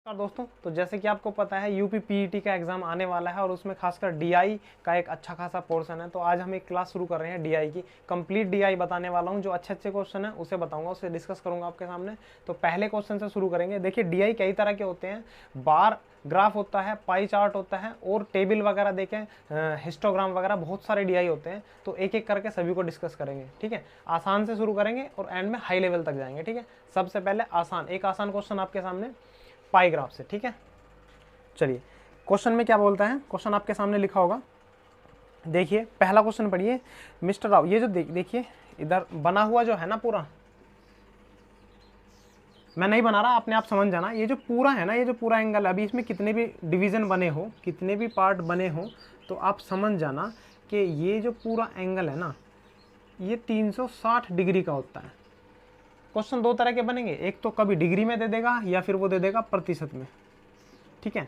दोस्तों, तो जैसे कि आपको पता है यूपी पीईटी का एग्जाम आने वाला है और उसमें खासकर डीआई का एक अच्छा खासा पोर्शन है। तो आज हम एक क्लास शुरू कर रहे हैं डीआई की। कंप्लीट डीआई बताने वाला हूं, जो अच्छे अच्छे क्वेश्चन है उसे बताऊंगा, उसे डिस्कस करूंगा आपके सामने। तो पहले क्वेश्चन से शुरू करेंगे। देखिए, डीआई कई तरह के होते हैं। बार ग्राफ होता है, पाई चार्ट होता है और टेबल वगैरह देखें, हिस्टोग्राम वगैरह, बहुत सारे डीआई होते हैं। तो एक एक करके सभी को डिस्कस करेंगे, ठीक है। आसान से शुरू करेंगे और एंड में हाई लेवल तक जाएंगे, ठीक है। सबसे पहले एक आसान क्वेश्चन आपके सामने पाई ग्राफ से, ठीक है। चलिए, क्वेश्चन में क्या बोलता है, क्वेश्चन आपके सामने लिखा होगा। देखिए, पहला क्वेश्चन पढ़िए। मिस्टर राव, ये जो देखिए इधर बना हुआ जो है ना, पूरा मैं नहीं बना रहा, आपने आप समझ जाना। ये जो पूरा है ना, ये जो पूरा एंगल, अभी इसमें कितने भी डिवीजन बने हो, कितने भी पार्ट बने हो, तो आप समझ जाना कि ये जो पूरा एंगल है ना, ये 360 डिग्री का होता है। क्वेश्चन दो तरह के बनेंगे, एक तो कभी डिग्री में दे देगा या फिर वो दे देगा प्रतिशत में, ठीक है।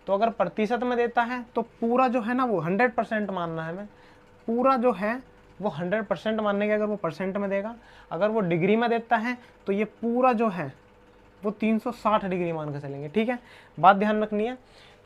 तो अगर प्रतिशत में देता है तो पूरा जो है ना वो 100% मानना है। हमें पूरा जो है वो 100% मानने के, अगर वो परसेंट में देगा। अगर वो डिग्री में देता है तो ये पूरा जो है वो 360 डिग्री मान के चलेंगे, ठीक है। बात ध्यान रखनी है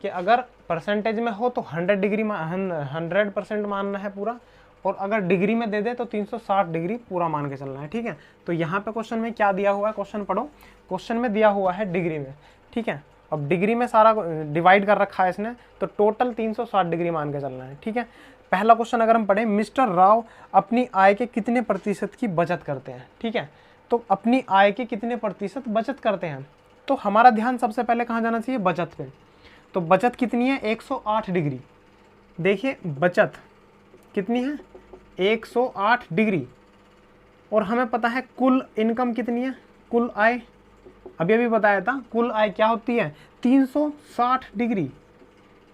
कि अगर परसेंटेज में हो तो 100% मानना है पूरा, और अगर डिग्री में दे दे तो 360 डिग्री पूरा मान के चलना है, ठीक है। तो यहाँ पे क्वेश्चन में क्या दिया हुआ है, क्वेश्चन पढ़ो। क्वेश्चन में दिया हुआ है डिग्री में, ठीक है। अब डिग्री में सारा डिवाइड कर रखा है इसने, तो टोटल 360 डिग्री मान के चलना है, ठीक है। पहला क्वेश्चन अगर हम पढ़े, मिस्टर राव अपनी आय के कितने प्रतिशत की बचत करते हैं, ठीक है। तो अपनी आय के कितने प्रतिशत बचत करते हैं, तो हमारा ध्यान सबसे पहले कहाँ जाना चाहिए, बचत पे। तो बचत कितनी है, 108 डिग्री। देखिए, बचत कितनी है, 108 डिग्री। और हमें पता है कुल इनकम कितनी है, कुल आय अभी अभी बताया था, कुल आय क्या होती है, 360 डिग्री।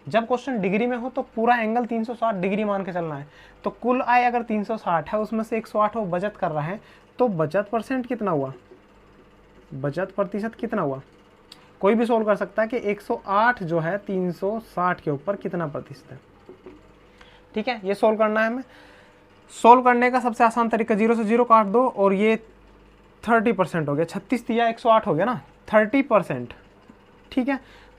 जब क्वेश्चन डिग्री में हो तो पूरा एंगल 360 डिग्री मान के चलना है। तो कुल आय अगर 360 है, उसमें से 108 वो बचत कर रहा है, तो बचत परसेंट कितना हुआ, बचत प्रतिशत कितना हुआ। कोई भी सोल्व कर सकता है कि 108 जो है 360 के ऊपर कितना प्रतिशत है, ठीक है। ये सोल्व करना है हमें। सोल्व करने का सबसे आसान तरीका, 0 से 0 काट दो और ये 30% हो गया, 36 दिया 108 हो गया ना, 30%, ठीक है।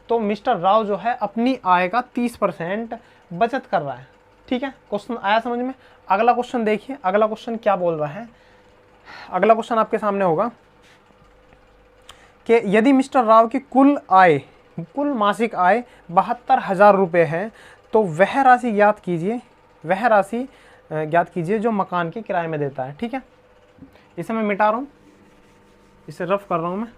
तो मिस्टर राव जो है अपनी आय का 30% बचत कर रहा है, ठीक है। क्वेश्चन आया समझ में। अगला क्वेश्चन देखिए, अगला क्वेश्चन क्या बोल रहा है। अगला क्वेश्चन आपके सामने होगा कि यदि मिस्टर राव की कुल आय, कुल मासिक आय 72,000 रुपये है, तो वह राशि ज्ञात कीजिए, वह राशि ज्ञात कीजिए जो मकान के किराए में देता है, ठीक है। इसे मैं मिटा रहा हूँ, इसे रफ कर रहा हूँ मैं।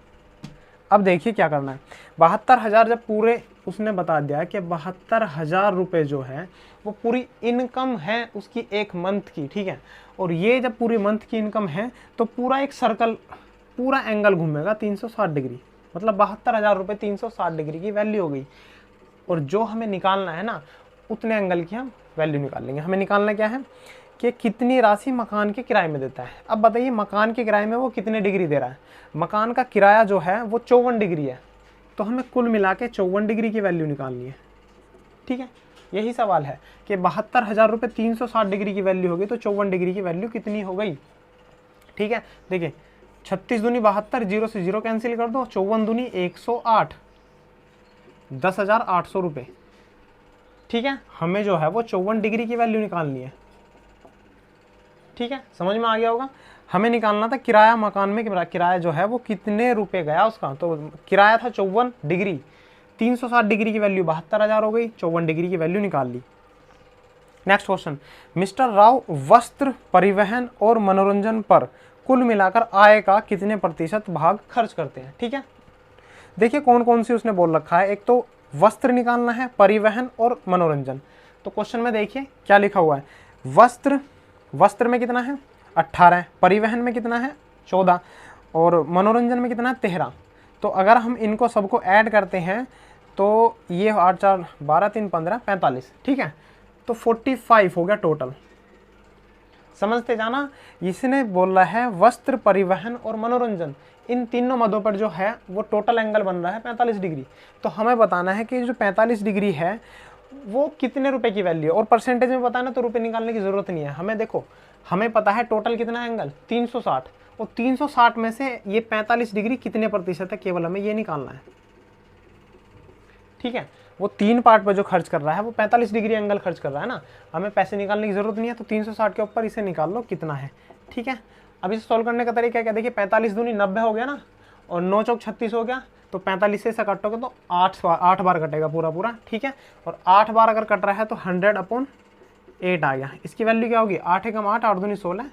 अब देखिए क्या करना है। 72,000 जब पूरे उसने बता दिया कि 72,000 रुपये जो है वो पूरी इनकम है उसकी एक मंथ की, ठीक है। और ये जब पूरी मंथ की इनकम है तो पूरा एक सर्कल, पूरा एंगल घूमेगा 360 डिग्री, मतलब 72,000 रुपये 360 डिग्री की वैल्यू हो गई। और जो हमें निकालना है ना, उतने एंगल की हम वैल्यू निकाल लेंगे। हमें निकालना क्या है कि कितनी राशि मकान के किराए में देता है। अब बताइए, मकान के किराए में वो कितने डिग्री दे रहा है। मकान का किराया जो है वो 54 डिग्री है, तो हमें कुल मिला के 54 डिग्री की वैल्यू निकालनी है, ठीक है। यही सवाल है कि 72,000 रुपये 360 डिग्री की वैल्यू होगी, तो 54 डिग्री की वैल्यू कितनी हो गई, ठीक है। देखिए, 36 दूनी 72, 0 से 0 कैंसिल कर दो, 54 दूनी 108, 10,800 रुपये, ठीक है। हमें जो है वो 54 डिग्री की वैल्यू निकालनी है, ठीक है। समझ में आ गया होगा। हमें निकालना था किराया, मकान में किराया जो है वो कितने रुपए गया उसका। तो किराया था 54 डिग्री, 360 डिग्री की वैल्यू 72,000 हो गई, 54 डिग्री की वैल्यू निकाल ली। नेक्स्ट क्वेश्चन, मिस्टर राव वस्त्र, परिवहन और मनोरंजन पर कुल मिलाकर आय का कितने प्रतिशत भाग खर्च करते हैं, ठीक है। देखिए कौन कौन सी उसने बोल रखा है। एक तो वस्त्र निकालना है, परिवहन और मनोरंजन। तो क्वेश्चन में देखिए क्या लिखा हुआ है, वस्त्र में कितना है 18, परिवहन में कितना है 14, और मनोरंजन में कितना है 13। तो अगर हम इनको सबको ऐड करते हैं तो ये 8 4 12 3 15 45, ठीक है। तो 45 हो गया टोटल। समझते जाना, इसने बोला है वस्त्र, परिवहन और मनोरंजन, इन तीनों मदों पर जो है वो टोटल एंगल बन रहा है 45 डिग्री। तो हमें बताना है कि जो 45 डिग्री है वो कितने रुपए की वैल्यू है। और परसेंटेज में बताना तो रुपए निकालने की जरूरत नहीं है हमें। देखो, हमें पता है टोटल कितना एंगल 360, और 360 में से ये 45 डिग्री कितने प्रतिशत है, केवल हमें ये निकालना है। ठीक है। वो 3 पार्ट पर जो खर्च कर रहा है वो 45 डिग्री एंगल खर्च कर रहा है ना, हमें पैसे निकालने की जरूरत नहीं है, तो 360 के ऊपर इसे निकाल लो कितना है, ठीक है। अब इसे सॉल्व करने का तरीका क्या, देखिए 45 दूनी 90 हो गया ना, और 9 चौक 36 हो गया, तो 45 से काटोगे तो 8 बार कटेगा पूरा, ठीक है। और 8 बार अगर कट रहा है तो 100/8 आ गया। इसकी वैल्यू क्या होगी, 8 एकम 8, 8 दूनी 16,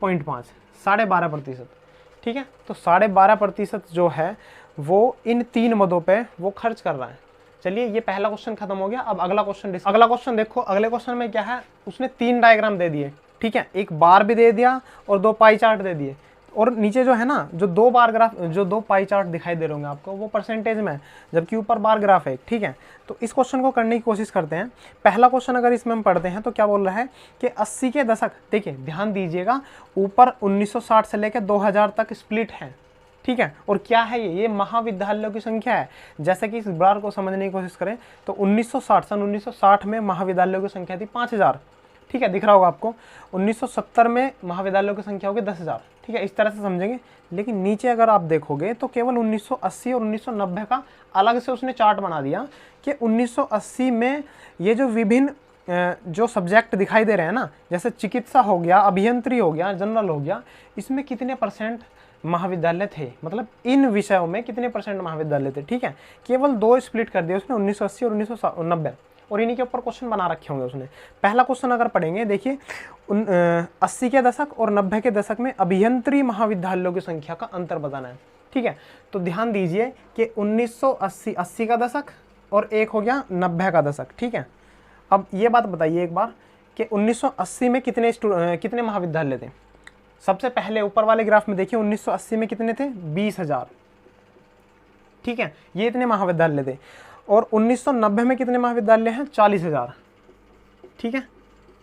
0.5, 12.5%, ठीक है। तो 12.5% जो है वो इन 3 मदों पे वो खर्च कर रहा है। चलिए ये पहला क्वेश्चन खत्म हो गया। अब अगला क्वेश्चन देखो। अगले क्वेश्चन में क्या है, उसने 3 डायग्राम दे दिए, ठीक है, एक बार भी दे दिया और 2 पाई चार्ट दे दिए, और नीचे जो है ना, जो 2 बार ग्राफ, जो 2 पाई चार्ट दिखाई दे रहे होंगे आपको, वो परसेंटेज में है, जबकि ऊपर बार ग्राफ है, ठीक है। तो इस क्वेश्चन को करने की कोशिश करते हैं। पहला क्वेश्चन अगर इसमें हम पढ़ते हैं तो क्या बोल रहा है कि 80 के दशक, देखिए ध्यान दीजिएगा, ऊपर 1960 से लेकर 2000 तक स्प्लिट है, ठीक है। और क्या है ये महाविद्यालयों की संख्या है। जैसे कि इस बार को समझने की कोशिश करें तो 1960 में महाविद्यालयों की संख्या थी 5000, ठीक है, दिख रहा होगा आपको। 1970 में महाविद्यालयों की संख्या होगी 10,000, ठीक है, इस तरह से समझेंगे। लेकिन नीचे अगर आप देखोगे तो केवल 1980 और 1990 का अलग से उसने चार्ट बना दिया कि 1980 में ये जो विभिन्न जो सब्जेक्ट दिखाई दे रहे हैं ना, जैसे चिकित्सा हो गया, अभियंत्री हो गया, जनरल हो गया, इसमें कितने % महाविद्यालय थे, मतलब इन विषयों में कितने % महाविद्यालय थे, ठीक है। केवल 2 स्प्लिट कर दिए उसने, 1980 और 1990, और इन्हीं के ऊपर क्वेश्चन बना रखे होंगे उसने। पहला क्वेश्चन अगर पढ़ेंगे, देखिए 80 के दशक और 90 के दशक में अभियंत्री महाविद्यालयों की संख्या का अंतर बताना है, ठीक है। तो ध्यान दीजिए कि 1980 का दशक और एक हो गया 90 का दशक, ठीक है। अब ये बात बताइए एक बार कि 1980 में कितने महाविद्यालय थे। सबसे पहले ऊपर वाले ग्राफ में देखिए 1980 में कितने थे, 20,000, ठीक है, ये इतने महाविद्यालय थे। और 1990 में कितने महाविद्यालय हैं, 40,000, ठीक है।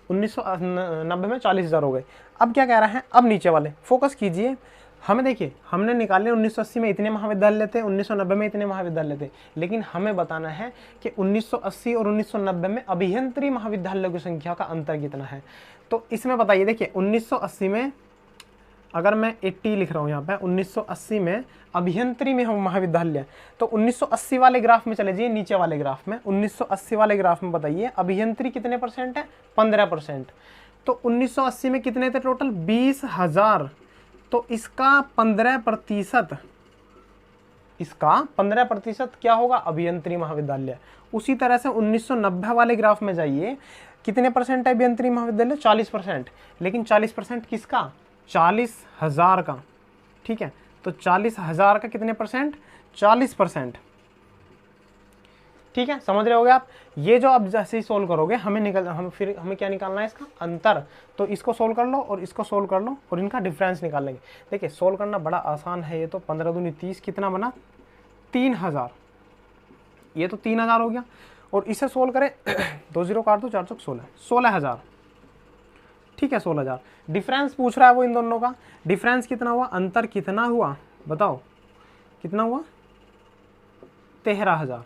1990 में 40,000 हो गए। अब क्या कह रहा है, अब नीचे वाले फोकस कीजिए। हमें देखिए, हमने निकाले 1980 में इतने महाविद्यालय थे, 1990 में इतने महाविद्यालय थे, लेकिन हमें बताना है कि 1980 और 1990 में अभियंत्री महाविद्यालयों की संख्या का अंतर कितना है। तो इसमें बताइए, देखिए 1980 में, अगर मैं 80 लिख रहा हूँ यहाँ पे, 1980 में अभियंत्री में महाविद्यालय, तो 1980 वाले ग्राफ में चले जाइए, नीचे वाले ग्राफ में 1980 वाले ग्राफ में बताइए अभियंत्री कितने % है, 15%। तो 1980 में कितने थे टोटल, 20,000, तो इसका 15% क्या होगा, अभियंत्री महाविद्यालय। उसी तरह से 1990 वाले ग्राफ में जाइए, कितने % है अभियंत्री महाविद्यालय, 40%, लेकिन 40% किसका, 40,000 का, ठीक है। तो 40,000 का कितने %, 40%, ठीक है, समझ रहे होगे आप। ये जो आप जैसे ही सोल्व करोगे हमें क्या निकालना है, इसका अंतर। तो इसको सोल्व कर लो और इसको सोल्व कर लो और इनका डिफरेंस निकाल लेंगे। देखिए सोल्व करना बड़ा आसान है। ये तो 15 दूनी 30, कितना बना, 3,000, ये तो 3,000 हो गया। और इसे सोल्व करें 2 0 काट दो, 4 चौक 16, 16,000, ठीक है, 16,000। डिफरेंस पूछ रहा है वो इन दोनों का, डिफरेंस कितना हुआ, अंतर कितना हुआ, बताओ कितना हुआ, 13,000,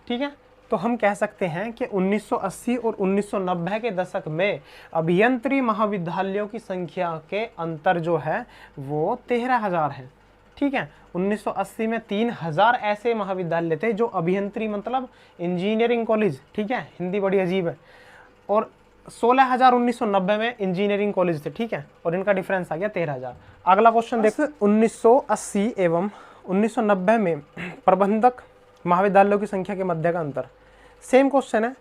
ठीक है। तो हम कह सकते हैं कि 1980 और 1990 के दशक में अभियंत्री महाविद्यालयों की संख्या के अंतर जो है वो 13,000 है, ठीक है। 1980 में 3,000 ऐसे महाविद्यालय थे जो अभियंत्री, मतलब इंजीनियरिंग कॉलेज, ठीक है, हिंदी बड़ी अजीब है, और 16,000 1990 में इंजीनियरिंग कॉलेज थे, ठीक है, और इनका डिफरेंस आ गया 13,000। अगला क्वेश्चन देखो, 1980 एवं 1990 में प्रबंधक महाविद्यालयों की संख्या के मध्य का अंतर, सेम क्वेश्चन है,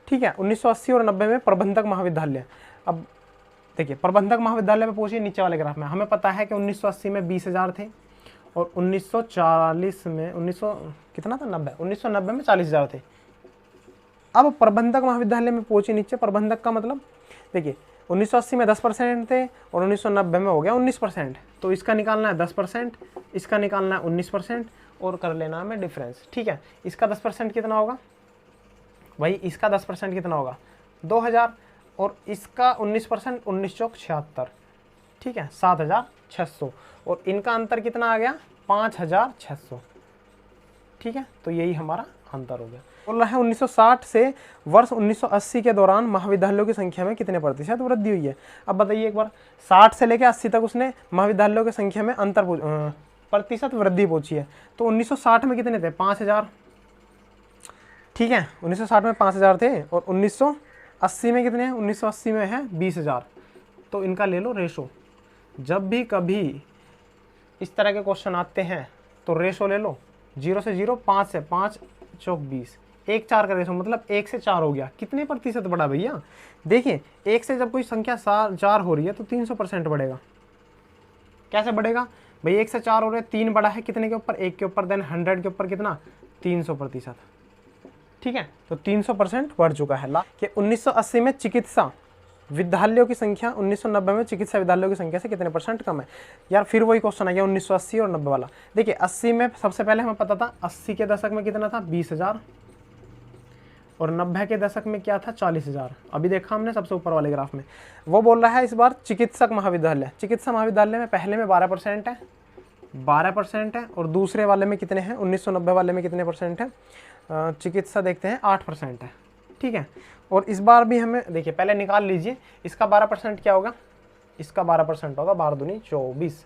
ठीक है। 1980 और 90 में प्रबंधक महाविद्यालय। अब देखिए प्रबंधक महाविद्यालय पे पूछिए, नीचे वाले ग्राफ में हमें पता है कि 1980 में 20,000 थे और 1940 में 1990 में 40,000 थे। अब प्रबंधक महाविद्यालय में पहुंचे नीचे, प्रबंधक का मतलब देखिए 1980 में 10% थे और 1990 में हो गया 19%, तो इसका निकालना है 10%, इसका निकालना है 19% और कर लेना है हमें डिफरेंस, ठीक है। इसका 10% कितना होगा भाई, इसका 10% कितना होगा, 2,000, और इसका 19%, 19 चौक 76, ठीक है, 7,600, और इनका अंतर कितना आ गया, 5,600, ठीक है। तो यही हमारा अंतर हो गया। बोल रहा है 1960 से वर्ष 1980 के दौरान महाविद्यालयों की संख्या में कितने % वृद्धि हुई है। अब बताइए एक बार, 60 से लेकर 80 तक उसने महाविद्यालयों की संख्या में प्रतिशत वृद्धि पूछी है। तो 1960 में कितने थे, 5,000, ठीक है, 1960 में 5000 थे और 1980 में कितने हैं, 1980 में है 20,000। तो इनका ले लो रेशो। जब भी कभी इस तरह के क्वेश्चन आते हैं तो रेशो ले लो, 0 से 0, 5 से 5 चौक 20, 1 4 का रेशो मतलब 1 से 4 हो गया। कितने प्रतिशत बढ़ा भैया, देखिए 1 से जब कोई संख्या 4 हो रही है तो 300% बढ़ेगा। कैसे बढ़ेगा भाई, 1 से 4 हो रहे, 3 बढ़ा है कितने के ऊपर, 1 के ऊपर, देन 100 के ऊपर कितना, 300%। ठीक है, तो 300% बढ़ चुका है। कि 1980 में चिकित्सा विद्यालयों की संख्या 1990 में चिकित्सा विद्यालयों की संख्या से कितने % कम है। यार फिर वही क्वेश्चन आ गया 1980 और 90 वाला। देखिए 80 में सबसे पहले हमें पता था 80 के दशक में कितना था, 20,000, और 90 के दशक में क्या था, 40,000। अभी देखा हमने सबसे ऊपर वाले ग्राफ में, वो बोल रहा है इस बार चिकित्सक महाविद्यालय। चिकित्सा महाविद्यालय में पहले में 12% है, 12% है, और दूसरे वाले में कितने हैं, 1990 वाले में कितने % है, चिकित्सा देखते हैं 8% है। ठीक है, और इस बार भी हमें देखिए पहले निकाल लीजिए, इसका 12% क्या होगा, इसका 12% होगा 12 दूनी 24।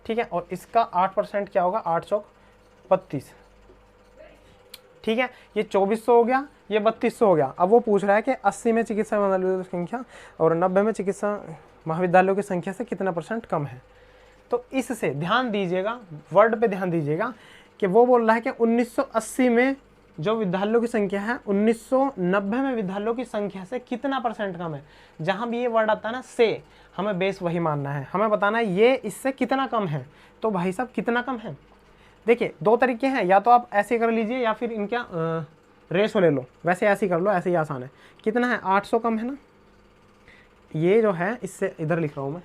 ठीक है, और इसका 8% क्या होगा, 8 चौक 32। ठीक है, ये 2400 हो गया, ये 3200 हो गया। अब वो पूछ रहा है कि 80 में चिकित्सा महाविद्यालयों की संख्या और 90 में चिकित्सा महाविद्यालयों की संख्या से कितना % कम है। तो इससे ध्यान दीजिएगा, वर्ड पे ध्यान दीजिएगा कि वो बोल रहा है कि 1980 में जो विद्यालयों की संख्या है 1990 में विद्यालयों की संख्या से कितना % कम है। जहां भी ये वर्ड आता है ना से, हमें बेस वही मानना है, हमें बताना है ये इससे कितना कम है। तो भाई साहब कितना कम है, देखिए 2 तरीके हैं, या तो आप ऐसे कर लीजिए या फिर इनका रेशो ले लो, वैसे ऐसे ही कर लो, ऐसे ही आसान है। कितना है, 800 कम है ना, ये जो है इससे इधर लिख रहा हूं मैं,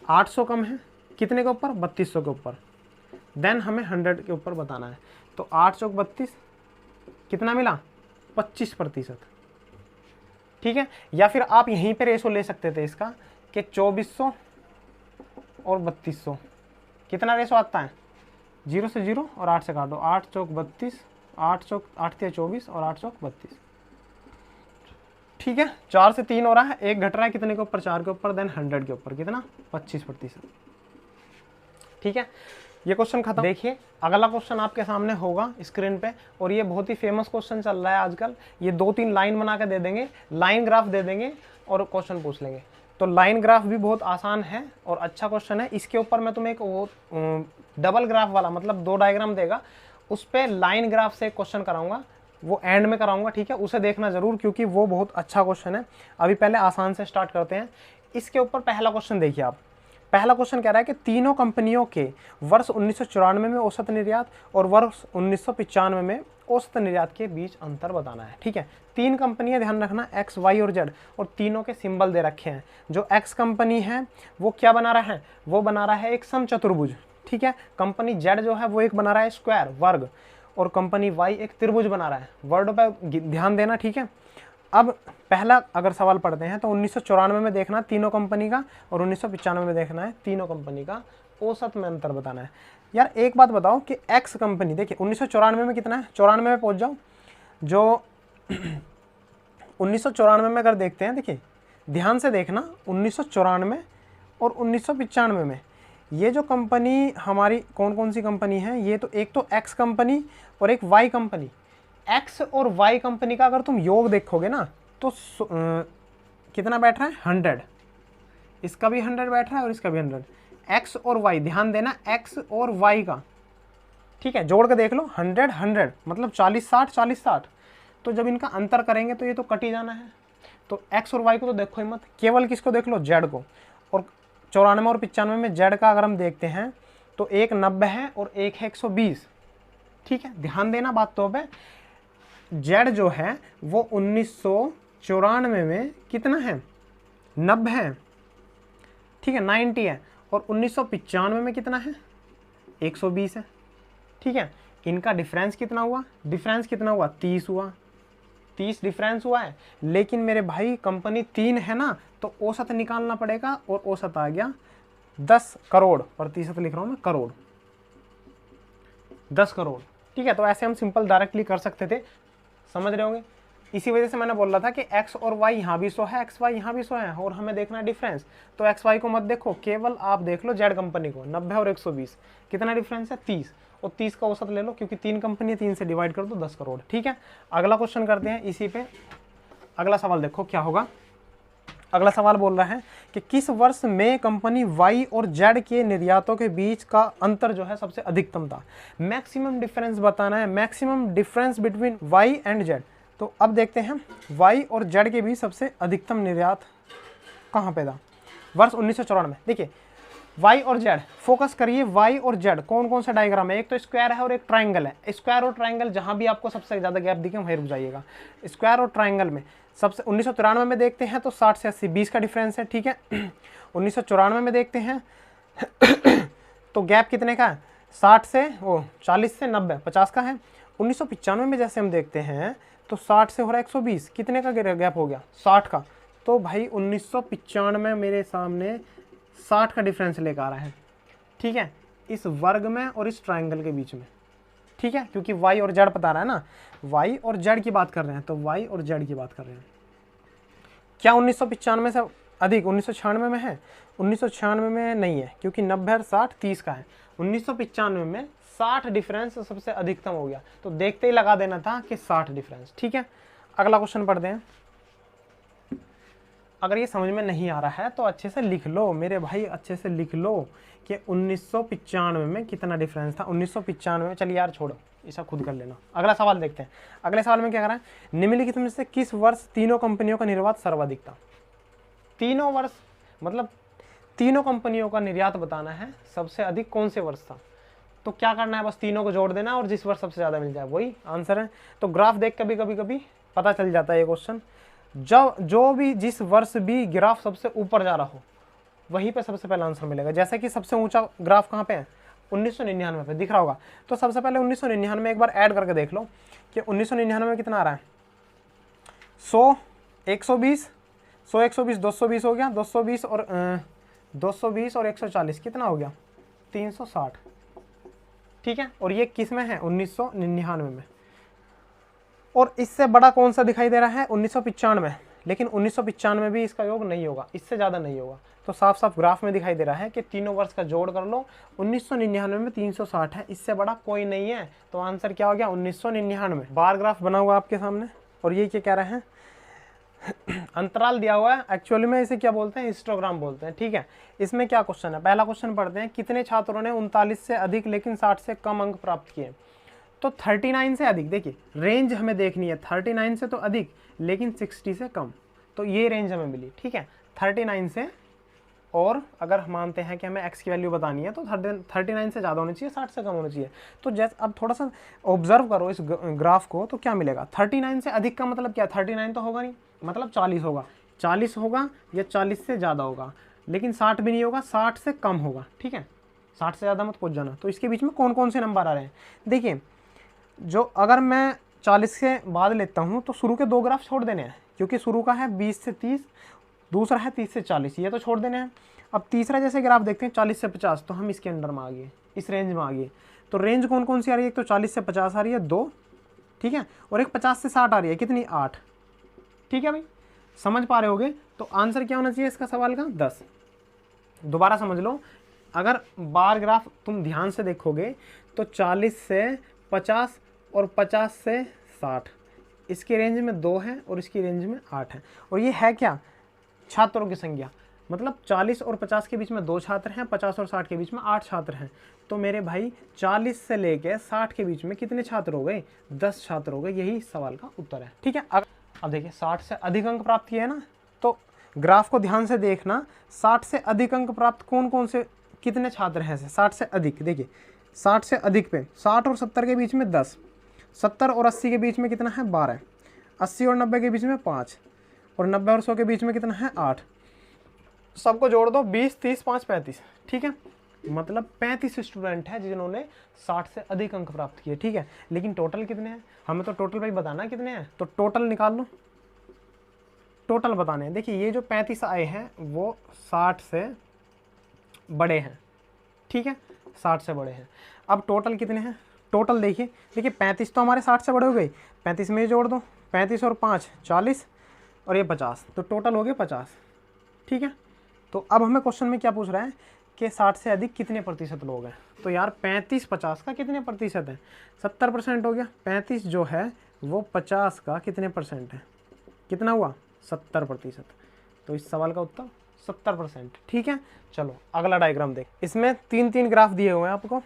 800 कम है कितने के ऊपर, 3200 के ऊपर। देन हमें 100 के ऊपर बताना है। तो 8 चौक 32 कितना मिला, 25%। ठीक है, या फिर आप यहीं पे रेशो ले सकते थे इसका कि 2400 और 3200 कितना रेशो आता है, 0 से 0 और 8 से काटो, 8 चौक 32, 8 चौक 8 × 24 और 8 चौक 32। ठीक है, 4 से 3 हो रहा है, 1 घट रहा है कितने के ऊपर, 4 के ऊपर, देन 100 के ऊपर कितना, 25%। ठीक है, ये क्वेश्चन खत्म। देखिए अगला क्वेश्चन आपके सामने होगा स्क्रीन पे, और ये बहुत ही फेमस क्वेश्चन चल रहा है आजकल। ये 2-3 लाइन बना के दे देंगे, लाइन ग्राफ दे देंगे और क्वेश्चन पूछ लेंगे। तो लाइन ग्राफ भी बहुत आसान है और अच्छा क्वेश्चन है। इसके ऊपर मैं तुम्हें एक वो डबल ग्राफ वाला, मतलब 2 डायग्राम देगा, उस पर लाइन ग्राफ से क्वेश्चन कराऊंगा, वो एंड में कराऊंगा। ठीक है, उसे देखना जरूर, क्योंकि वो बहुत अच्छा क्वेश्चन है। अभी पहले आसान से स्टार्ट करते हैं। इसके ऊपर पहला क्वेश्चन देखिए आप। पहला क्वेश्चन कह रहा है कि तीनों कंपनियों के वर्ष 1994 में औसत निर्यात और वर्ष 1995 में औसत निर्यात के बीच अंतर बताना है। ठीक है, 3 कंपनियां, ध्यान रखना, X, Y और Z, और तीनों के सिंबल दे रखे हैं। जो X कंपनी है वो क्या बना रहा है, वो बना रहा है एक समचतुर्भुज। ठीक है, कंपनी Z जो है वो एक बना रहा है स्क्वायर, वर्ग, और कंपनी Y एक त्रिभुज बना रहा है। वर्ड पर ध्यान देना। ठीक है, अब पहला अगर सवाल पढ़ते हैं तो 1994 में देखना तीनों कंपनी का, और 1995 में देखना है तीनों कंपनी का औसत में अंतर बताना है। यार एक बात बताओ कि एक्स कंपनी, देखिए 1994 में कितना है, 94 में पहुंच जाओ। जो 1994 में अगर देखते हैं, देखिए ध्यान से देखना, 1994 और 1995 में ये जो कंपनी हमारी कौन कौन सी कंपनी है, ये तो एक तो एक्स कंपनी और एक वाई कंपनी। एक्स और वाई कंपनी का अगर तुम योग देखोगे ना तो कितना बैठ रहा है, 100। इसका भी 100 बैठ रहा है और इसका भी 100। एक्स और वाई, ध्यान देना, एक्स और वाई का, ठीक है, जोड़ के देख लो, 100 100 मतलब 40 60 40 60। तो जब इनका अंतर करेंगे तो ये तो कट ही जाना है। तो एक्स और वाई को तो देखो ही मत, केवल किसको देख लो, जेड को। और 94 और 95 में जेड का अगर हम देखते हैं तो एक 90 है और एक है 120। ठीक है, ध्यान देना बात तो पे, जेड जो है वो 1994 में कितना है, 90 है। ठीक है, 90 है, और 1995 में कितना है, 120 है। ठीक है, इनका डिफरेंस कितना हुआ, डिफरेंस कितना हुआ, 30 हुआ, 30 डिफरेंस हुआ है। लेकिन मेरे भाई कंपनी 3 है ना, तो औसत निकालना पड़ेगा, और औसत आ गया 10 करोड़, प्रतिशत लिख रहा हूं मैं, करोड़, 10 करोड़। ठीक है, तो ऐसे हम सिंपल डायरेक्टली कर सकते थे, समझ रहे होंगे। इसी वजह से मैंने बोल रहा था कि एक्स और वाई यहाँ भी 100 है, एक्स वाई यहाँ भी 100 है, और हमें देखना है डिफरेंस। तो एक्स वाई को मत देखो, केवल आप देख लो जेड कंपनी को, 90 और 120 कितना डिफरेंस है, 30, और 30 का औसत ले लो, क्योंकि 3 कंपनी है, 3 से डिवाइड कर दो 10 करोड़। ठीक है, अगला क्वेश्चन करते हैं इसी पे। अगला सवाल देखो क्या होगा। अगला सवाल बोल रहा है कि किस वर्ष में कंपनी वाई और जेड के निर्यातों के बीच का अंतर जो है सबसे अधिकतम था। मैक्सिमम डिफरेंस बताना है, maximum difference between Y and Z. तो अब देखते हैं वाई और जेड के बीच सबसे अधिकतम निर्यात कहाँ पे था। वर्ष 1994। देखिए वाई और जेड, फोकस करिए, वाई और जेड कौन कौन सा डायग्राम है, एक तो स्क्वायर है और एक ट्राइंगल है। स्क्वायर और ट्राइंगल जहां भी आपको सबसे ज़्यादा गैप दिखे वहीं रुक जाइएगा। स्क्वायर और ट्राइंगल में सबसे 1993 में देखते हैं तो 60 से 80, 20 का डिफरेंस है। ठीक है 1994 में देखते हैं तो गैप कितने का है, 60 से 40 से 90, 50 का है। 1995 में जैसे हम देखते हैं तो 60 से हो रहा है 120, कितने का गैप हो गया, 60 का। तो भाई 1995 मेरे सामने 60 का डिफरेंस लेकर आ रहा है। ठीक है, इस वर्ग में और इस ट्राइंगल के बीच में। ठीक है, क्योंकि वाई और जेड बता रहा है ना, वाई और जेड की बात कर रहे हैं, तो वाई और जेड की बात कर रहे हैं। क्या 1995 से अधिक 1996 में है? 1996 में नहीं है, क्योंकि 90 और 60 30 का है। 1995 में 60 डिफरेंस सबसे अधिकतम हो गया, तो देखते ही लगा देना था कि 60 डिफरेंस। ठीक है, अगला क्वेश्चन पढ़ते हैं। अगर ये समझ में नहीं आ रहा है तो अच्छे से लिख लो मेरे भाई, अच्छे से लिख लो कि 1995 में कितना डिफरेंस था। 1995 में, चलिए यार छोड़ो, ऐसा खुद कर लेना। अगला सवाल देखते हैं। अगले सवाल में क्या कर रहा है, निम्नलिखित में से किस वर्ष तीनों कंपनियों का निर्यात सर्वाधिक था। तीनों वर्ष मतलब तीनों कंपनियों का निर्यात बताना है, सबसे अधिक कौन से वर्ष था। तो क्या करना है, बस तीनों को जोड़ देना और जिस वर्ष सबसे ज़्यादा मिल जाए वही आंसर है। तो ग्राफ देख कभी पता चल जाता है ये क्वेश्चन। जब जो भी जिस वर्ष भी ग्राफ सबसे ऊपर जा रहा हो वहीं पे सबसे पहला आंसर मिलेगा। जैसे कि सबसे ऊंचा ग्राफ कहाँ पे है, 1999 पे दिख रहा होगा। तो सबसे पहले 1999 एक बार ऐड करके देख लो कि 1999 में कितना आ रहा है, 100 120 100 120 220 हो गया, 220 और 140 कितना हो गया, 360। ठीक है, और ये किस में है, 1999 में। और इससे बड़ा कौन सा दिखाई दे रहा है, 1995। लेकिन 1995 भी इसका योग नहीं होगा, इससे ज़्यादा नहीं होगा। तो साफ साफ ग्राफ में दिखाई दे रहा है कि तीनों वर्ष का जोड़ कर लो, 1999 में 360 है, इससे बड़ा कोई नहीं है। तो आंसर क्या हो गया, 1999। बार ग्राफ बना हुआ आपके सामने, और ये क्या कह रहे हैं, अंतराल दिया हुआ है। एक्चुअली में इसे क्या बोलते हैं, हिस्टोग्राम बोलते हैं। ठीक है, इसमें क्या क्वेश्चन है, पहला क्वेश्चन पढ़ते हैं। कितने छात्रों ने 39 से अधिक लेकिन 60 से कम अंक प्राप्त किए। तो 39 से अधिक, देखिए रेंज हमें देखनी है, 39 से तो अधिक लेकिन 60 से कम, तो ये रेंज हमें मिली। ठीक है, 39 से, और अगर मानते हैं कि हमें x की वैल्यू बतानी है तो 39 से ज़्यादा होनी चाहिए, 60 से कम होनी चाहिए। तो जैसे अब थोड़ा सा ऑब्जर्व करो इस ग्राफ को, तो क्या मिलेगा, 39 से अधिक का मतलब क्या, 39 तो होगा नहीं, मतलब 40 होगा, 40 होगा या 40 से ज़्यादा होगा, लेकिन 60 भी नहीं होगा, 60 से कम होगा। ठीक है, 60 से ज़्यादा मत पहुँच जाना। तो इसके बीच में कौन कौन से नंबर आ रहे हैं, देखिए जो अगर मैं 40 के बाद लेता हूँ तो शुरू के दो ग्राफ छोड़ देने हैं, क्योंकि शुरू का है 20 से 30, दूसरा है 30 से 40, ये तो छोड़ देने हैं। अब तीसरा जैसे ग्राफ देखते हैं 40 से 50, तो हम इसके अंडर में आ गए, इस रेंज में आ गए। तो रेंज कौन कौन सी आ रही है, एक तो 40 से 50 आ रही है 2, ठीक है, और एक 50 से 60 आ रही है, कितनी, 8। ठीक है भाई, समझ पा रहे होगे। तो आंसर क्या होना चाहिए इसका सवाल का, 10। दोबारा समझ लो, अगर बार ग्राफ तुम ध्यान से देखोगे तो 40 से 50 और 50 से 60, इसकी रेंज में 2 है और इसकी रेंज में 8 है। और ये है क्या, छात्रों की संख्या, मतलब 40 और 50 के बीच में 2 छात्र हैं, 50 और 60 के बीच में 8 छात्र हैं। तो मेरे भाई 40 से लेके 60 के बीच में कितने छात्र हो गए, 10 छात्र हो गए। यही सवाल का उत्तर है। ठीक है, अब देखिए 60 से अधिक अंक प्राप्त किए ना, तो ग्राफ को ध्यान से देखना, 60 से अधिक अंक प्राप्त कौन कौन से, कितने छात्र हैं 60 से अधिक। देखिए 60 से अधिक पे 60 और 70 के बीच में 10, 70 और 80 के बीच में कितना है, 12, 80 और 90 के बीच में 5, और 90 और 100 के बीच में कितना है, 8। सबको जोड़ दो, 20, 30, 5, 35। ठीक है, मतलब 35 स्टूडेंट हैं जिन्होंने 60 से अधिक अंक प्राप्त किए। ठीक है, लेकिन टोटल कितने हैं, हमें तो टोटल भाई बताना कितने हैं, तो टोटल निकाल लो, टोटल बताने हैं। देखिए ये जो 35 आए हैं वो 60 से बड़े हैं। ठीक है, 60 से बड़े हैं। अब टोटल कितने हैं, टोटल देखिए 35 तो हमारे 60 से बड़े हो गए, 35 में जोड़ दो, 35 और 5 40 और ये 50, तो टोटल हो गए 50। ठीक है, तो अब हमें क्वेश्चन में क्या पूछ रहा है कि 60 से अधिक कितने प्रतिशत लोग हैं। तो यार 35 50 का कितने प्रतिशत है, 70% हो गया। 35 जो है वो 50 का कितने परसेंट है, कितना हुआ, 70%। तो इस सवाल का उत्तर 70%। ठीक है, चलो अगला डायग्राम देख। इसमें 3 ग्राफ दिए हुए हैं आपको,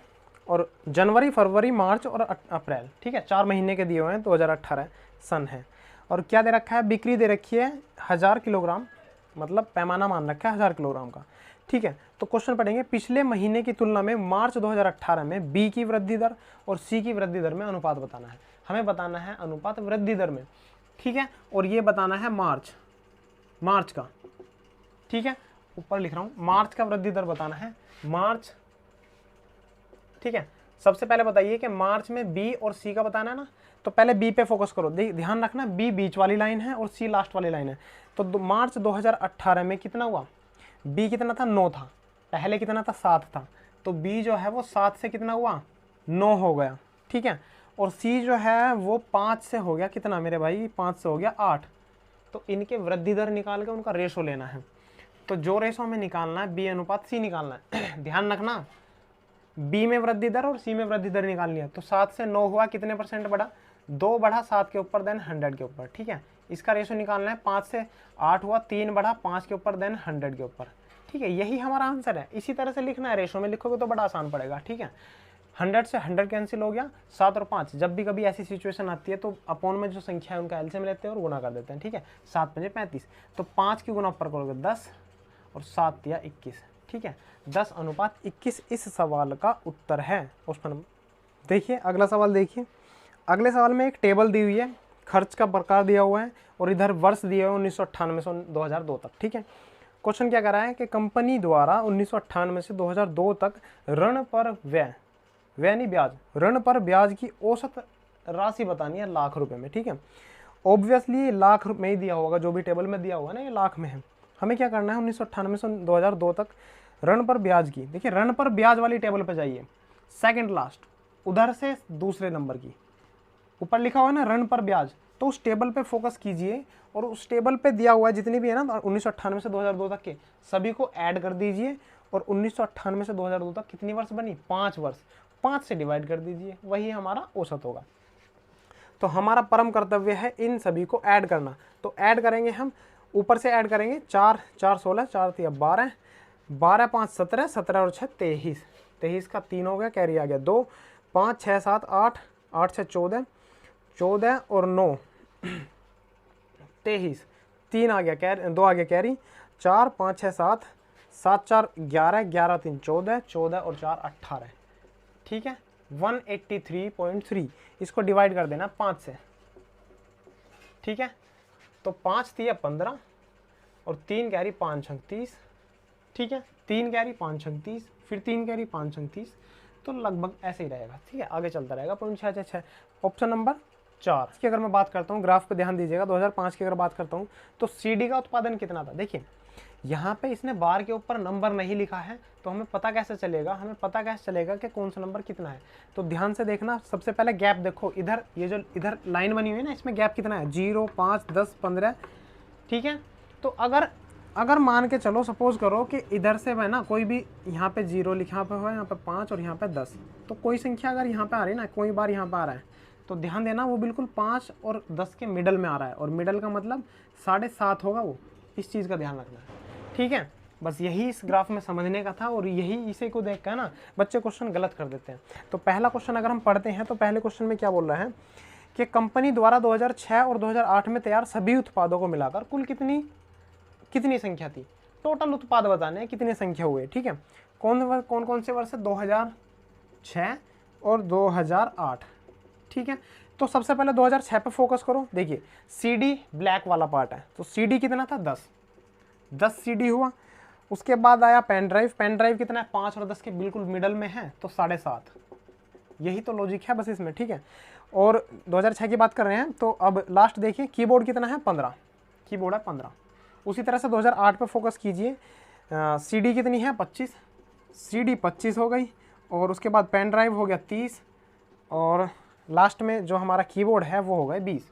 और जनवरी, फरवरी, मार्च और अप्रैल। ठीक है, 4 महीने के दिए हुए हैं, 2018 सन है। और क्या दे रखा है, बिक्री दे रखी है 1000 किलोग्राम, मतलब पैमाना मान रखा है 1000 किलोग्राम का। ठीक है, तो क्वेश्चन पढ़ेंगे, पिछले महीने की तुलना में मार्च 2018 में बी की वृद्धि दर और सी की वृद्धि दर में अनुपात बताना है। हमें बताना है अनुपात वृद्धि दर में। ठीक है, और ये बताना है मार्च का। ठीक है, ऊपर लिख रहा हूं, मार्च का वृद्धि दर बताना है, मार्च। ठीक है, सबसे पहले बताइए कि मार्च में बी और सी का बताना है ना, तो पहले बी पे फोकस करो। ध्यान रखना, बी बीच वाली लाइन है और सी लास्ट वाली लाइन है। तो मार्च 2018 में कितना हुआ, बी कितना था, 9 था, पहले कितना था, 7 था। तो बी जो है वो 7 से कितना हुआ, 9 हो गया। ठीक है, और सी जो है वो 5 से हो गया कितना मेरे भाई, 5 से हो गया 8। तो इनके वृद्धि दर निकाल के उनका रेशो लेना है। तो जो रेशो हमें निकालना है, बी अनुपात सी निकालना है। ध्यान रखना, बी में वृद्धि दर और सी में वृद्धि दर निकालनी है। तो 7 से 9 हुआ, कितने परसेंट बढ़ा, 2 बढ़ा 7 के ऊपर देन 100 के ऊपर। ठीक है, इसका रेशो निकालना है, 5 से 8 हुआ, 3 बढ़ा 5 के ऊपर देन 100 के ऊपर। ठीक है, यही हमारा आंसर है। इसी तरह से लिखना है, रेशो में लिखोगे तो बड़ा आसान पड़ेगा। ठीक है, 100 से 100 कैंसिल हो गया, 7 और 5। जब भी कभी ऐसी सिचुएशन आती है तो अपोन में जो संख्या है उनका एलसीएम लेते हैं और गुना कर देते हैं। ठीक है, 7 5 35, तो 5 की गुना ऊपर करोगे 10 और 7 या 21। ठीक है, 10:21 इस सवाल का उत्तर है। उस पर देखिए अगला सवाल देखिए। अगले सवाल में एक टेबल दी हुई है, खर्च का प्रकार दिया हुआ है और इधर वर्ष दिए हुए 1998 से 2002 तक। ठीक है, क्वेश्चन क्या कर रहा है कि कंपनी द्वारा 1998 से 2002 तक ऋण पर व्यय नहीं ब्याज, ऋण पर ब्याज की औसत राशि बतानी है लाख रुपए में। ठीक है, ऑब्वियसली लाख में ही दिया होगा, जो भी टेबल में दिया हुआ ना ये लाख में है। हमें क्या करना है, 1998 से 2002 तक ऋण पर ब्याज की। देखिए ऋण पर ब्याज वाली टेबल पे जाइए, सेकंड लास्ट, उधर से दूसरे नंबर की, ऊपर लिखा हुआ है ना ऋण पर ब्याज, तो उस टेबल पे फोकस कीजिए और उस टेबल पे दिया हुआ है जितनी भी है ना 1998 से 2002 तक के सभी को ऐड कर दीजिए। और 1998 से 2002 तक कितनी वर्ष बनी, 5 वर्ष, 5 से डिवाइड कर दीजिए, वही हमारा औसत होगा। तो हमारा परम कर्तव्य है इन सभी को ऐड करना। तो ऐड करेंगे हम, ऊपर से ऐड करेंगे, 4 4 16, 4 3 12, 12 5 17, 17 और 6 23, 23 का 3 हो गया, कैरी आ गया 2, 5 6 7 8, 8 6 14, 14 और 9 23, 3 आ गया कैरी, 2 आ गया कैरी, 4 5 6 7, 7 4 11, 11 3 14, 14 और 4 18। ठीक है, 183.3, इसको डिवाइड कर देना 5 से। ठीक है, तो 5 थी 15 और 3 कैरी 5 छंग 30। ठीक है, 3 कैरी 5 छंग 30, फिर 3 कैरी 5 छंग 30, तो लगभग ऐसे ही रहेगा। ठीक है, आगे चलता रहेगा। 0.666, ऑप्शन नंबर 4 की अगर मैं बात करता हूँ, ग्राफ पे ध्यान दीजिएगा, 2005 की अगर बात करता हूँ तो सीडी का उत्पादन कितना था। देखिए यहाँ पे इसने बार के ऊपर नंबर नहीं लिखा है, तो हमें पता कैसे चलेगा, हमें पता कैसे चलेगा कि कौन सा नंबर कितना है। तो ध्यान से देखना, सबसे पहले गैप देखो, इधर ये जो इधर लाइन बनी हुई है ना, इसमें गैप कितना है, 0 5 10 15। ठीक है, तो अगर मान के चलो, सपोज करो कि इधर से है ना कोई भी यहाँ पे 0 लिखा पे हुआ है, यहाँ पे 5 और यहाँ पे 10, तो कोई संख्या अगर यहाँ पे आ रही है ना, कोई बार यहाँ पे आ रहा है, तो ध्यान देना वो बिल्कुल 5 और 10 के मिडल में आ रहा है, और मिडल का मतलब 7.5 होगा वो, इस चीज़ का ध्यान रखना है। ठीक है, बस यही इस ग्राफ में समझने का था, और यही इसे को देख कर ना बच्चे क्वेश्चन गलत कर देते हैं। तो पहला क्वेश्चन अगर हम पढ़ते हैं तो पहले क्वेश्चन में क्या बोल रहा है कि कंपनी द्वारा 2006 और 2008 में तैयार सभी उत्पादों को मिलाकर कुल कितनी संख्या थी, टोटल उत्पाद बताने हैं कितनी संख्या हुए। ठीक है, कौन से वर्ष है, 2006 और 2008। ठीक है, तो सबसे पहले 2006 पे फोकस करो। देखिए CD ब्लैक वाला पार्ट है, तो CD कितना था, 10 CD हुआ। उसके बाद आया पेन ड्राइव कितना है, 5 और 10 के बिल्कुल मिडल में है, तो 7.5। यही तो लॉजिक है बस इसमें। ठीक है, और 2006 की बात कर रहे हैं, तो अब लास्ट देखिए कीबोर्ड कितना है, 15, कीबोर्ड है 15। उसी तरह से 2008 पे फोकस कीजिए, CD कितनी है, 25, CD 25 हो गई, और उसके बाद पेन ड्राइव हो गया 30, और लास्ट में जो हमारा कीबोर्ड है वो हो गए 20।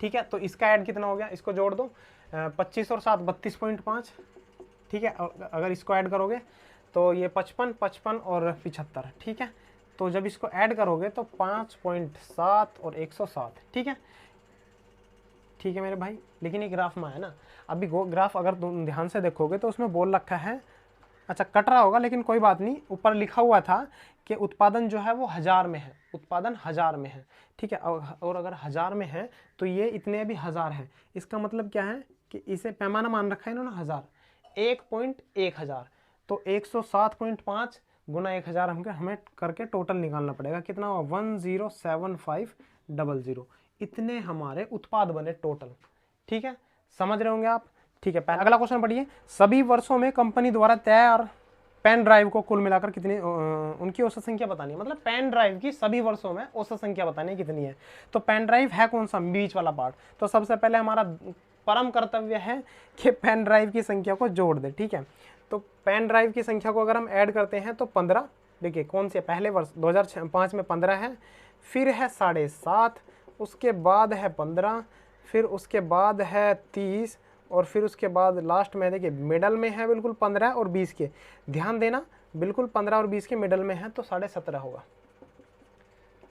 ठीक है। तो इसका ऐड कितना हो गया, इसको जोड़ दो, 25 और 7 32.5, ठीक है। अगर इसको ऐड करोगे तो ये 55, 55 और 75, ठीक है। तो जब इसको ऐड करोगे तो 5.7 और 107, ठीक है, ठीक है मेरे भाई। लेकिन ये ग्राफ में है ना, अभी ग्राफ अगर तुम ध्यान से देखोगे तो उसमें बोल रखा है, अच्छा कट रहा होगा लेकिन कोई बात नहीं, ऊपर लिखा हुआ था कि उत्पादन जो है वो 1000 में है, उत्पादन 1000 में है, ठीक है। और अगर 1000 में है तो ये इतने भी 1000 है, इसका मतलब क्या है कि इसे पैमाना मान रखा है इन्होंने 1000, 1.1000, तो 107.5 गुना 1000 हमें करके टोटल निकालना पड़ेगा, कितना हुआ 107500, इतने हमारे उत्पाद बने टोटल, ठीक है। समझ रहे होंगे आप, ठीक है। अगला क्वेश्चन पढ़िए, सभी वर्षों में कंपनी द्वारा तैयार पेन ड्राइव को कुल मिलाकर कितनी उनकी औसत संख्या बतानी है, मतलब पेन ड्राइव की सभी वर्षों में औसत संख्या बतानी है कितनी है। तो पेन ड्राइव है कौन सा, बीच वाला पार्ट। तो सबसे पहले हमारा परम कर्तव्य है कि पेन ड्राइव की संख्या को जोड़ दे, ठीक है। तो पेन ड्राइव की संख्या को अगर हम ऐड करते हैं तो 15, देखिए कौन से पहले वर्ष 2005 में 15 है, फिर है 7.5, उसके बाद है 15, फिर उसके बाद है 30, और फिर उसके बाद लास्ट में देखिए मिडल में है बिल्कुल 15 और 20 के, ध्यान देना बिल्कुल 15 और 20 के मिडल में है, तो 17.5 होगा,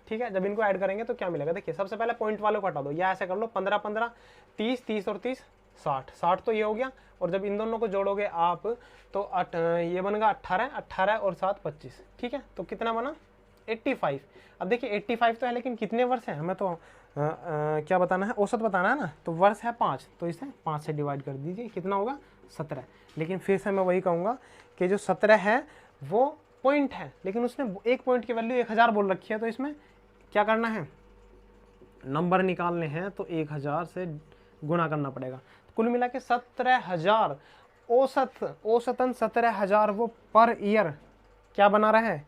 ठीक है। जब इनको ऐड करेंगे तो क्या मिलेगा, देखिए सबसे पहले पॉइंट वालों को हटा दो, या ऐसे कर लो 15 15 30 30 और 30 60 60, तो ये हो गया। और जब इन दोनों को जोड़ोगे आप तो ये बनेगा 18 18 और 7 25, ठीक है। तो कितना बना 85। अब देखिए 85 तो है लेकिन कितने वर्ष हैं, हमें तो क्या बताना है, औसत बताना है ना। तो वर्ष है 5, तो इसे 5 से डिवाइड कर दीजिए, कितना होगा 17। लेकिन फिर से मैं वही कहूँगा कि जो 17 है वो पॉइंट है, लेकिन उसने एक पॉइंट की वैल्यू 1000 बोल रखी है, तो इसमें क्या करना है, नंबर निकालने हैं तो 1000 से गुना करना पड़ेगा। तो कुल मिला के 17,000 औसतन 17,000 वो पर ईयर क्या बना रहा है,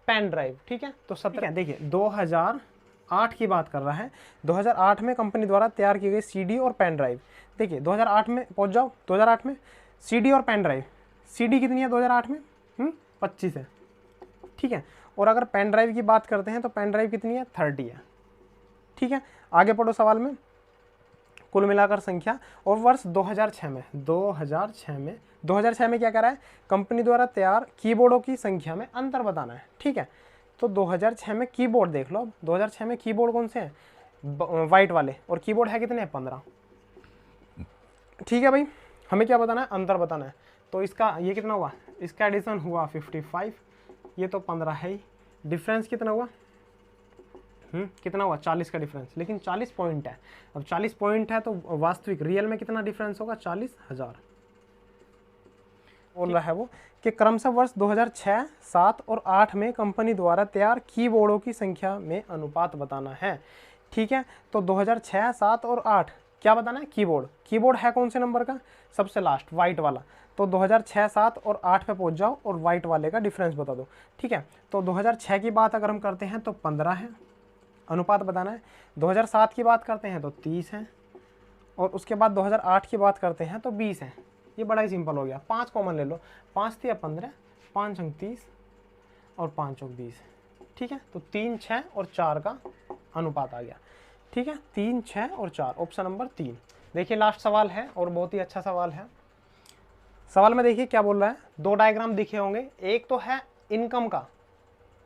पेन ड्राइव, ठीक है। तो 17, देखिए 2008 की बात कर रहा है, 2008 में कंपनी द्वारा तैयार की गई सीडी और पेन ड्राइव, देखिए 2008 में पहुंच जाओ, 2008 में सीडी और पेन ड्राइव, सीडी कितनी है 2008 में 25 है, ठीक है। और अगर पेन ड्राइव की बात करते हैं तो पेन ड्राइव कितनी है 30 है, ठीक है। आगे पढ़ो सवाल में, कुल मिलाकर संख्या, और वर्ष 2006 में 2006 में क्या कह रहा है, कंपनी द्वारा तैयार कीबोर्डों की संख्या में अंतर बताना है, ठीक है। तो 2006 में कीबोर्ड देख लो, 2006 में कीबोर्ड कौन से हैं, वाइट वाले, और कीबोर्ड है कितने 15, ठीक है भाई। हमें क्या बताना है, अंतर बताना है। तो इसका ये कितना हुआ, इसका एडिशन हुआ 55, ये तो 15 है ही, डिफरेंस कितना हुआ, कितना हुआ 40 का डिफरेंस, लेकिन 40 पॉइंट है। अब 40 पॉइंट है तो वास्तविक रियल में कितना डिफरेंस होगा, 40,000। बोल रहा है वो कि क्रमशः वर्ष 2006, 7 और 8 में कंपनी द्वारा तैयार कीबोर्डों की संख्या में अनुपात बताना है, ठीक है। तो 2006, 7 और 8 क्या बताना है, कीबोर्ड, कीबोर्ड है कौन से नंबर का, सबसे लास्ट वाइट वाला। तो 2006, 7 और 8 पे पहुंच जाओ और वाइट वाले का डिफरेंस बता दो, ठीक है। तो 2006 की बात अगर हम करते हैं तो 15 है, अनुपात बताना है। 2007 की बात करते हैं तो 30 है, और उसके बाद 2008 की बात करते हैं तो 20 है। ये बड़ा ही सिंपल हो गया, 5 कॉमन ले लो, 5 थी 15, 5 अंक 30 और 5 अंक 20, ठीक है। तो 3, 6 और 4 का अनुपात आ गया, ठीक है। 3, 6 और 4, ऑप्शन नंबर 3। देखिए लास्ट सवाल है और बहुत ही अच्छा सवाल है। सवाल में देखिए क्या बोल रहा है, 2 डायग्राम दिखे होंगे, एक तो है इनकम का,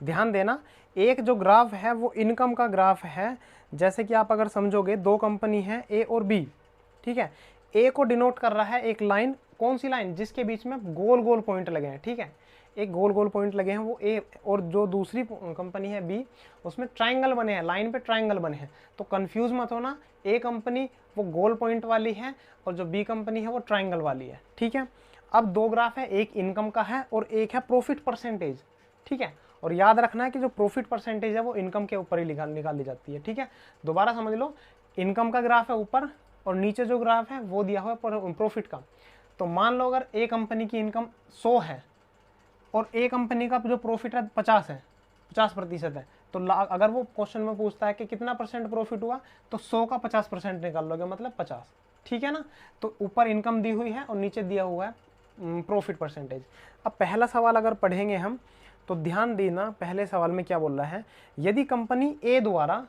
ध्यान देना, एक जो ग्राफ है वो इनकम का ग्राफ है। जैसे कि आप अगर समझोगे 2 कंपनी है ए और बी, ठीक है। ए को डिनोट कर रहा है एक लाइन, कौन सी लाइन, जिसके बीच में गोल गोल पॉइंट लगे हैं, ठीक है। एक गोल गोल पॉइंट लगे हैं वो ए, और जो दूसरी कंपनी है बी, उसमें ट्राइंगल बने हैं, लाइन पे ट्राइंगल बने हैं। तो कंफ्यूज मत होना, ए कंपनी वो गोल पॉइंट वाली है और जो बी कंपनी है वो ट्राइंगल वाली है, ठीक है। अब 2 ग्राफ है, एक इनकम का है और एक है प्रॉफिट परसेंटेज, ठीक है। और याद रखना है कि जो प्रॉफिट परसेंटेज है वो इनकम के ऊपर ही निकाल दी जाती है, ठीक है। दोबारा समझ लो, इनकम का ग्राफ है ऊपर और नीचे जो ग्राफ है वो दिया हुआ है प्रॉफिट का। तो मान लो अगर ए कंपनी की इनकम 100 है और ए कंपनी का जो प्रॉफिट है 50 है, 50% है, तो अगर वो क्वेश्चन में पूछता है कि कितना परसेंट प्रॉफिट हुआ, तो 100 का 50% निकाल लोगे, मतलब 50, ठीक है ना। तो ऊपर इनकम दी हुई है और नीचे दिया हुआ है प्रॉफिट परसेंटेज। अब पहला सवाल अगर पढ़ेंगे हम तो ध्यान देना, पहले सवाल में क्या बोल रहा है, यदि कंपनी ए द्वारा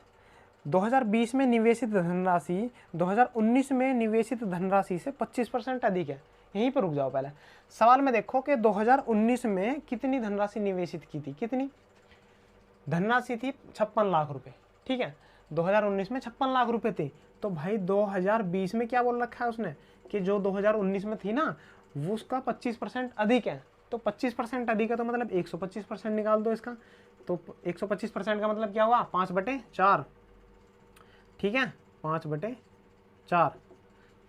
2020 में निवेशित धनराशि 2019 में निवेशित धनराशि से 25% अधिक है। यहीं पर रुक जाओ पहले। सवाल में देखो कि 2019 में कितनी धनराशि निवेशित की थी, कितनी धनराशि थी 56 लाख रुपए, ठीक है। 2019 में 56 लाख रुपए थी। तो भाई 2020 में क्या बोल रखा है उसने कि जो 2019 में थी ना वो उसका 25% अधिक है। तो 25% अधिक है तो मतलब 125% निकाल दो इसका। तो 125% का मतलब क्या हुआ, 5/4, ठीक है, 5/4,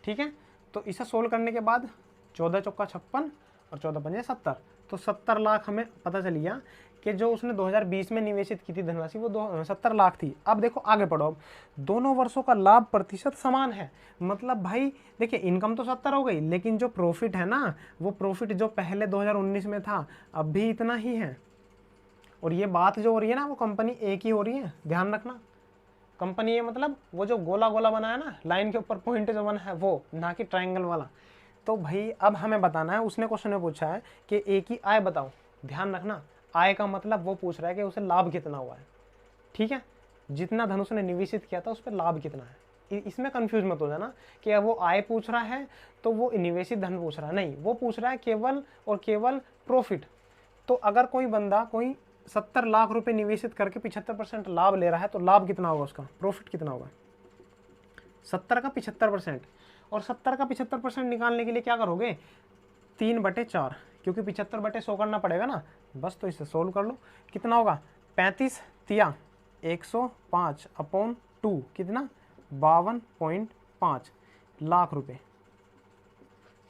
ठीक है। तो इसे सोल्व करने के बाद 14 चौका 56 और 14 पंजे 70, तो 70 लाख हमें पता चल गया कि जो उसने 2020 में निवेशित की थी धनराशि वो 70 लाख थी। अब देखो आगे पढ़ो। अब दोनों वर्षों का लाभ प्रतिशत समान है, मतलब भाई देखिए इनकम तो 70 हो गई, लेकिन जो प्रॉफिट है ना वो प्रॉफिट जो पहले 2019 में था अब भी इतना ही है। और ये बात जो हो रही है ना वो कंपनी ए की हो रही है, ध्यान रखना। कंपनी ए मतलब वो जो गोला गोला बना है ना, लाइन के ऊपर पॉइंट जो बना है वो, ना कि ट्रायंगल वाला। तो भाई अब हमें बताना है, उसने क्वेश्चन में पूछा है कि ए की आय बताओ। ध्यान रखना, आय का मतलब वो पूछ रहा है कि उसे लाभ कितना हुआ है, ठीक है। जितना धन उसने निवेशित किया था उस पर लाभ कितना है, इसमें कंफ्यूज मत हो जाना कि अब वो आय पूछ रहा है तो वो निवेशित धन पूछ रहा है, नहीं, वो पूछ रहा है केवल और केवल प्रॉफिट। तो अगर कोई बंदा कोई 70 लाख रुपए निवेशित करके 75% लाभ ले रहा है तो लाभ कितना होगा उसका, प्रॉफिट कितना होगा, 70 का 75%। और 70 का 75% निकालने के लिए क्या करोगे, 3/4, क्योंकि 75/100 करना पड़ेगा ना, बस तो इसे सोल्व कर लो। कितना होगा, 35 तिया 105/2, कितना 52.5 लाख रुपए,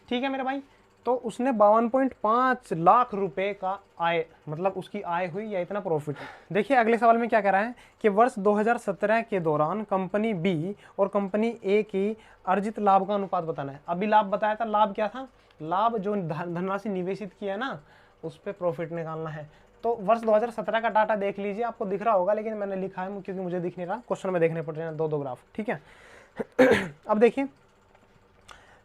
ठीक है मेरे भाई। तो उसने 52.5 लाख रुपए का आय, मतलब उसकी आय हुई या इतना प्रॉफिट। देखिए अगले सवाल में क्या कह रहा है कि वर्ष 2017 के दौरान कंपनी बी और कंपनी ए की अर्जित लाभ का अनुपात बताना है। अभी लाभ बताया था, लाभ क्या था, लाभ जो धनराशि निवेशित किया है ना उस पर प्रॉफिट निकालना है। तो वर्ष 2017 का डाटा देख लीजिए, आपको दिख रहा होगा, लेकिन मैंने लिखा है क्योंकि मुझे दिख नहीं रहा, क्वेश्चन में देखने पड़ रहे हैं दो ग्राफ, ठीक है। अब देखिए,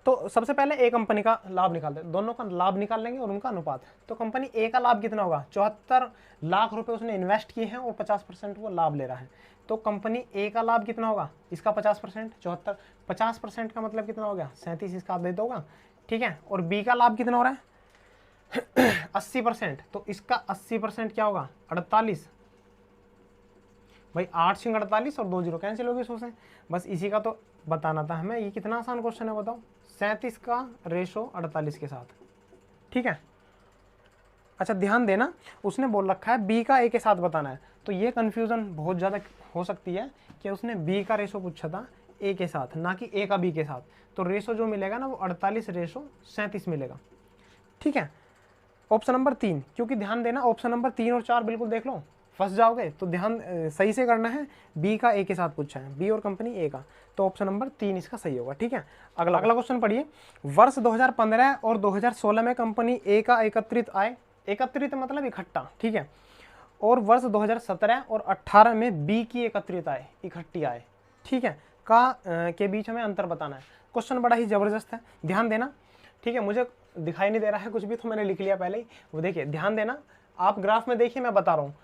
तो सबसे पहले ए कंपनी का लाभ निकालते हैं, दोनों का लाभ निकाल लेंगे और उनका अनुपात। तो कंपनी ए का लाभ कितना होगा, 74 लाख रुपए उसने इन्वेस्ट किए हैं और 50% वो लाभ ले रहा है। तो कंपनी ए का लाभ कितना होगा, इसका 50%, 74, 50% का मतलब कितना हो गया, 37, इसका आधा होगा, ठीक है। और बी का लाभ कितना हो रहा है 80%, तो इसका 80% क्या होगा, 48। भाई 8 सिंग 48 और 2 जीरो कैंसिल हो गए उसमें, बस इसी का तो बताना था हमें। ये कितना आसान क्वेश्चन है बताओ, 37 का रेशो 48 के साथ, ठीक है। अच्छा ध्यान देना, उसने बोल रखा है बी का ए के साथ बताना है, तो ये कंफ्यूजन बहुत ज़्यादा हो सकती है कि उसने बी का रेशो पूछा था ए के साथ, ना कि ए का बी के साथ। तो रेशो जो मिलेगा ना वो 48/37 मिलेगा, ठीक है। ऑप्शन नंबर 3, क्योंकि ध्यान देना ऑप्शन नंबर 3 और 4 बिल्कुल देख लो, फंस जाओगे, तो ध्यान सही से करना है। बी का ए के साथ पूछा है, बी और कंपनी ए का, तो ऑप्शन नंबर 3 इसका सही होगा, ठीक है। अगला क्वेश्चन पढ़िए। वर्ष 2015 और 2016 में कंपनी ए का एकत्रित आय, एकत्रित मतलब इकट्ठा, ठीक है, और वर्ष 2017 और 18 में बी की एकत्रित आय, इकट्ठी आय, ठीक है, के बीच हमें अंतर बताना है। क्वेश्चन बड़ा ही जबरदस्त है, ध्यान देना, ठीक है। मुझे दिखाई नहीं दे रहा है कुछ भी, तो मैंने लिख लिया पहले ही, वो देखिए ध्यान देना, आप ग्राफ में देखिए, मैं बता रहा हूँ।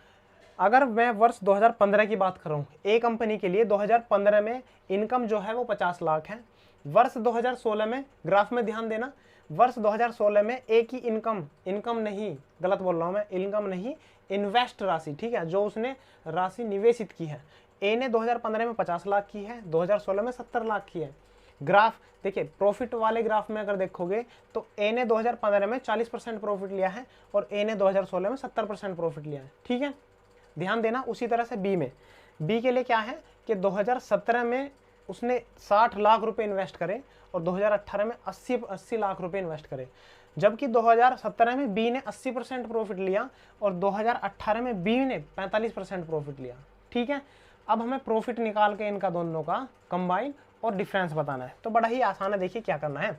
अगर मैं वर्ष 2015 की बात कर रहा हूँ, ए कंपनी के लिए 2015 में इनकम जो है वो 50 लाख है। वर्ष 2016 में, ग्राफ में ध्यान देना, वर्ष 2016 में ए की इनकम, इनकम नहीं, गलत बोल रहा हूँ मैं, इनकम नहीं, इन्वेस्ट राशि, ठीक है, जो उसने राशि निवेशित की है, ए ने 2015 में 50 लाख की है, 2016 में 70 लाख की है। ग्राफ देखिए, प्रॉफिट वाले ग्राफ में अगर देखोगे तो ए ने 2015 में 40% प्रॉफिट लिया है और ए ने 2016 में 70% प्रॉफिट लिया है, ठीक है, ध्यान देना। उसी तरह से बी में, बी के लिए क्या है कि 2017 में उसने 60 लाख रुपए इन्वेस्ट करे और 2018 में 80 लाख रुपए इन्वेस्ट करे, जबकि 2017 में बी ने 80% प्रॉफिट लिया और 2018 में बी ने 45% प्रॉफिट लिया, ठीक है। अब हमें प्रॉफिट निकाल के इनका दोनों का कंबाइन और डिफरेंस बताना है, तो बड़ा ही आसान है, देखिए क्या करना है।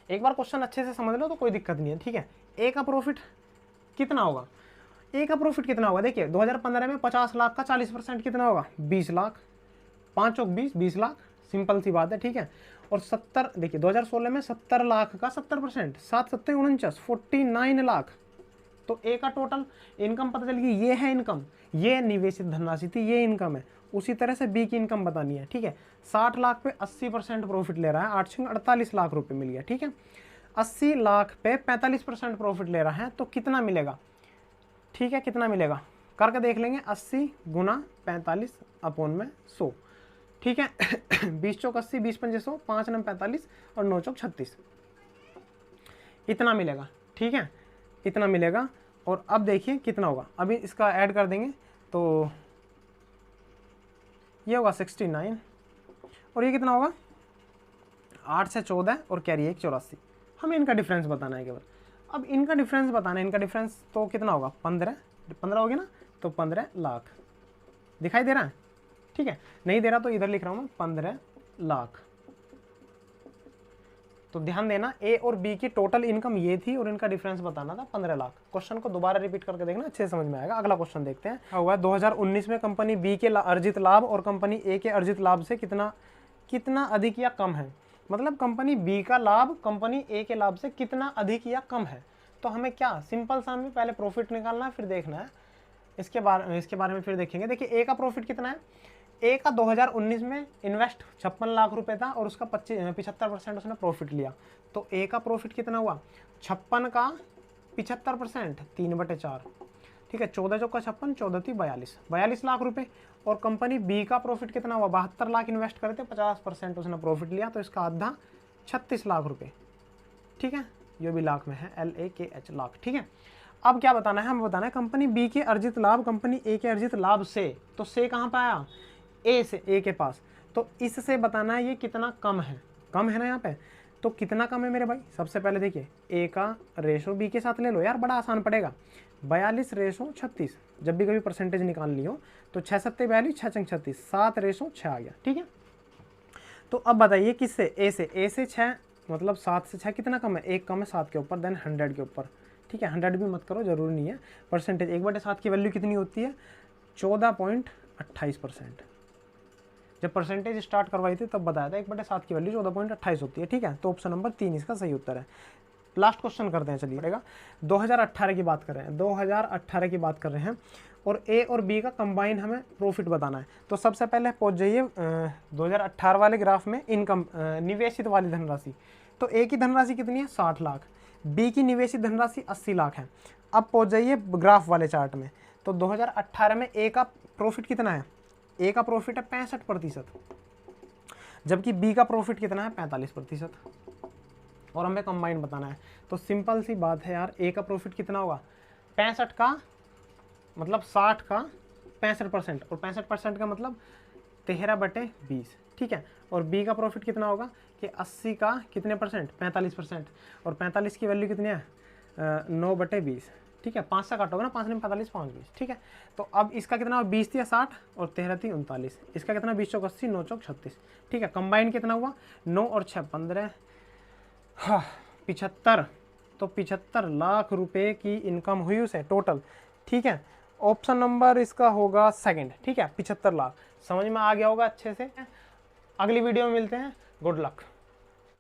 एक बार क्वेश्चन अच्छे से समझ लो तो कोई दिक्कत नहीं है, ठीक है। ए का प्रॉफिट कितना होगा, ए का प्रॉफिट कितना होगा, देखिए 2015 में 50 लाख का 40% कितना होगा, 20 लाख, 5 और 20 लाख, सिंपल सी बात है, ठीक है। और 70, देखिए 2016 में 70 लाख का 70%, 7 7 49, 49 लाख। तो ए का टोटल इनकम पता चल गई, ये है इनकम, ये निवेशित धनराशि थी, ये इनकम है, उसी तरह से बी की इनकम बतानी है, ठीक है। 60 लाख पे 80% प्रॉफिट ले रहा है, 8 48 लाख रुपए मिल गया, ठीक है। 80 लाख पे 45% प्रॉफिट ले रहा है तो कितना मिलेगा, ठीक है, कितना मिलेगा करके देख लेंगे। 80 गुना 45 अपॉन में 100, ठीक है। 20 चौक 80, 20 पंजे 100, 5 9 45 और 9 चौक 36, इतना मिलेगा, ठीक है, इतना मिलेगा। और अब देखिए कितना होगा, अभी इसका ऐड कर देंगे तो ये होगा 69 और ये कितना होगा 8 से 14 और कैरी 1 84। हमें इनका डिफरेंस बताना है केवल। अब इनका डिफरेंस बताना है, इनका डिफरेंस तो कितना होगा 15 हो गया ना, तो 15 लाख दिखाई दे रहा है, ठीक है। नहीं दे रहा तो इधर लिख रहा हूँ मैं 15 लाख। तो ध्यान देना ए और बी की टोटल इनकम ये थी और इनका डिफरेंस बताना था 15 लाख। क्वेश्चन को दोबारा रिपीट करके देखना, अच्छे से समझ में आएगा। अगला क्वेश्चन देखते हैं। क्या हुआ 2019 में कंपनी बी के अर्जित लाभ और कंपनी ए के अर्जित लाभ से कितना अधिक या कम है। मतलब कंपनी बी का लाभ कंपनी ए के लाभ से कितना अधिक या कम है। तो हमें क्या सिंपल सा हमें पहले प्रॉफिट निकालना है, फिर देखना है इसके बारे में फिर देखेंगे। देखिए ए का प्रॉफिट कितना है, ए का 2019 में इन्वेस्ट 56 लाख रुपए था और उसका 75% उसने प्रॉफिट लिया। तो ए का प्रॉफिट कितना हुआ 56 का 75% 3/4, ठीक है। 14 चौका 56, 14 थी 42 लाख रुपए। और कंपनी बी का प्रॉफिट कितना हुआ 72 लाख इन्वेस्ट करे थे, 50% उसने प्रॉफिट लिया तो इसका आधा 36 लाख रुपए, ठीक है। ये भी लाख में है, LAKH लाख, ठीक है। अब क्या बताना है, हमें बताना है कंपनी बी के अर्जित लाभ कंपनी ए के अर्जित लाभ से, तो से कहाँ पे आया ए से, ए के पास, तो इससे बताना है ये कितना कम है ना यहाँ पे। तो कितना कम है मेरे भाई, सबसे पहले देखिए ए का रेशो बी के साथ ले लो यार, बड़ा आसान पड़ेगा। 42/36, जब भी कभी परसेंटेज निकाल लियो तो 6 7 42, 6 6 36, 7/6 आ गया, ठीक है। तो अब बताइए किससे, ए से 6, मतलब 7 से 6 कितना कम है, एक कम है 7 के ऊपर, देन 100 के ऊपर, ठीक है। 100 भी मत करो, जरूरी नहीं है। परसेंटेज 1/7 की वैल्यू कितनी होती है 14.28%। जब परसेंटेज स्टार्ट करवाई थी तब बताया था 1/7 की वैल्यू 14.28 होती है, ठीक है। तो ऑप्शन नंबर 3 इसका सही उत्तर है। लास्ट क्वेश्चन करते हैं, चलिए पड़ेगा। 2018 की बात कर रहे हैं, 2018 की बात कर रहे हैं और ए और बी का कंबाइन हमें प्रॉफिट बताना है। तो सबसे पहले पहुंच जाइए 2018 वाले ग्राफ में इनकम निवेशित वाली धनराशि। तो ए की धनराशि कितनी है 60 लाख, बी की निवेशित धनराशि 80 लाख है। अब पहुंच जाइए ग्राफ वाले चार्ट में। तो 2018 में ए का प्रॉफिट कितना है, ए का प्रॉफिट है 65%, जबकि बी का प्रॉफिट कितना है 45%, और हमें कंबाइन बताना है। तो सिंपल सी बात है यार, ए का प्रॉफिट कितना होगा 65 का मतलब 60 का 65%, और 65% का मतलब 13/20, ठीक है। और बी का प्रॉफिट कितना होगा कि 80 का कितने परसेंट 45%, और 45 की वैल्यू कितनी है 9/20, ठीक है। 5 से काटोगे ना, 5 ने 45, 5 20, ठीक है। तो अब इसका कितना 20 थी 60 और 13 थी 39, इसका कितना 20 चौक 80, 9 चौक 36, ठीक है। कंबाइन कितना हुआ 9 और 6 15, हाँ 75। तो 75 लाख रुपए की इनकम हुई उसे टोटल, ठीक है। ऑप्शन नंबर इसका होगा सेकंड, ठीक है। 75 लाख समझ में आ गया होगा अच्छे से। अगली वीडियो में मिलते हैं, गुड लक।